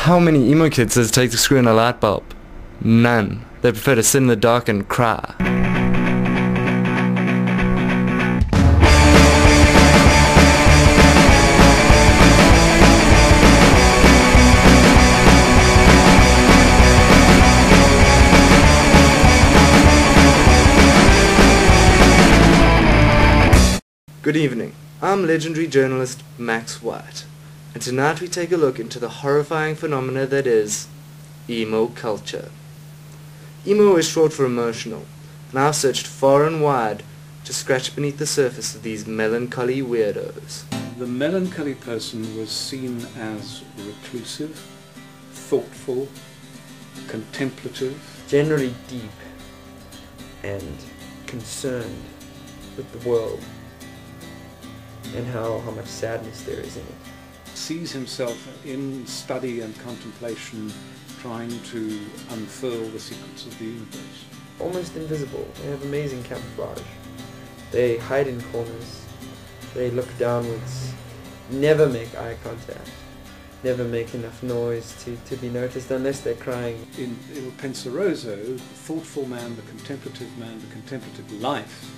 How many emo kids does it take to screw in a light bulb? None. They prefer to sit in the dark and cry. Good evening. I'm legendary journalist Max White, and tonight we take a look into the horrifying phenomena that is emo-culture. Emo is short for emotional, and I've searched far and wide to scratch beneath the surface of these melancholy weirdos. The melancholy person was seen as reclusive, thoughtful, contemplative, generally deep and concerned with the world and how much sadness there is in it. sees himself in study and contemplation, trying to unfurl the secrets of the universe. Almost invisible. They have amazing camouflage. They hide in corners. They look downwards. Never make eye contact. Never make enough noise to be noticed unless they're crying. In Il Penseroso, the thoughtful man, the contemplative life,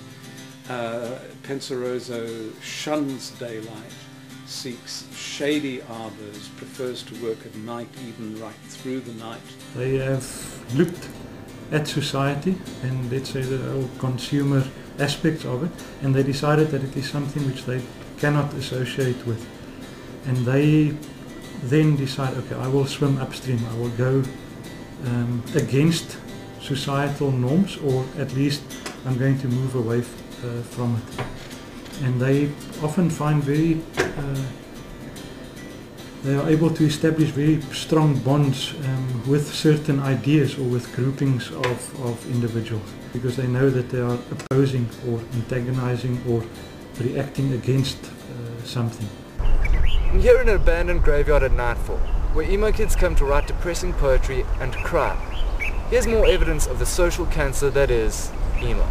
Penseroso shuns daylight, seeks shady arbours, prefers to work at night, even right through the night. They have looked at society and, let's say, the whole consumer aspects of it, and they decided that it is something which they cannot associate with. And they then decide, okay, I will swim upstream, I will go against societal norms, or at least I'm going to move away from it. And they often find they are able to establish very strong bonds with certain ideas or with groupings of individuals, because they know that they are opposing or antagonizing or reacting against something. I'm here in an abandoned graveyard at nightfall, where emo kids come to write depressing poetry and cry. Here's more evidence of the social cancer that is emo.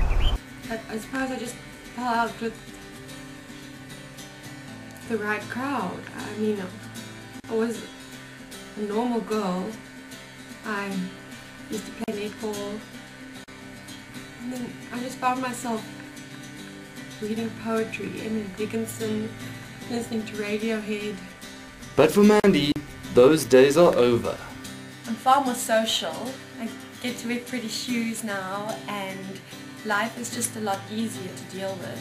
I suppose I just fell out with the right crowd. I mean, I was a normal girl. I used to play netball. And then I just found myself reading poetry, Emily Dickinson, listening to Radiohead. But for Mandy, those days are over. I'm far more social. I get to wear pretty shoes now, and life is just a lot easier to deal with,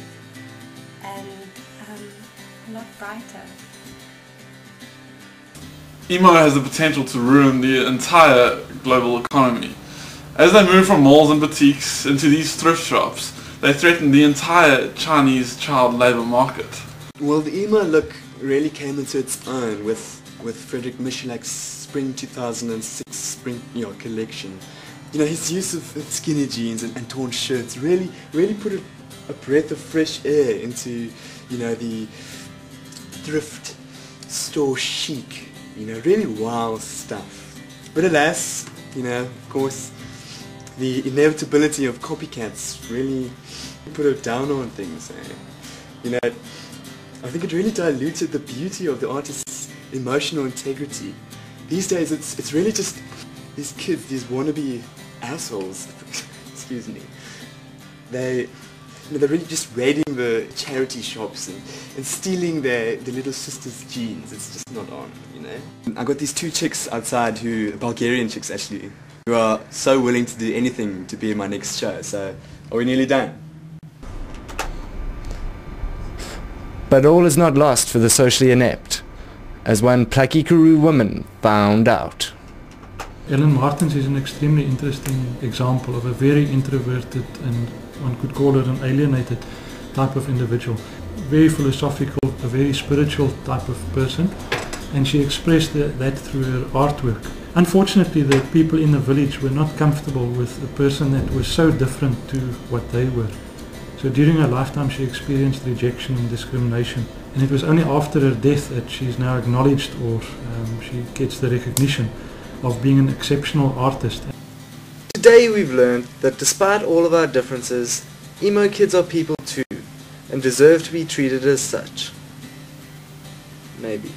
and a lot brighter. Emo has the potential to ruin the entire global economy. As they move from malls and boutiques into these thrift shops, they threaten the entire Chinese child labour market. Well, the emo look really came into its own with Frederick Michalak's Spring 2006 Spring collection. You know, his use of skinny jeans and torn shirts really put a breath of fresh air into, the thrift store chic, really wild stuff. But alas, of course, the inevitability of copycats really put a down on things. I think it really diluted the beauty of the artist's emotional integrity. These days, it's really just these kids, these wannabe assholes, excuse me. They're really just raiding the charity shops and stealing their little sister's jeans. It's just not on, I got these two chicks outside, Bulgarian chicks actually, who are so willing to do anything to be in my next show. So, are we nearly done? But all is not lost for the socially inept, as one plucky Karoo woman found out. Helen Martin is an extremely interesting example of a very introverted and one could call her an alienated type of individual. Very philosophical, a very spiritual type of person, and she expressed that through her artwork. Unfortunately, the people in the village were not comfortable with a person that was so different to what they were. So during her lifetime she experienced rejection and discrimination, and it was only after her death that she is now acknowledged, or she gets the recognition of being an exceptional artist. Today we've learned that despite all of our differences, emo kids are people too, and deserve to be treated as such. Maybe.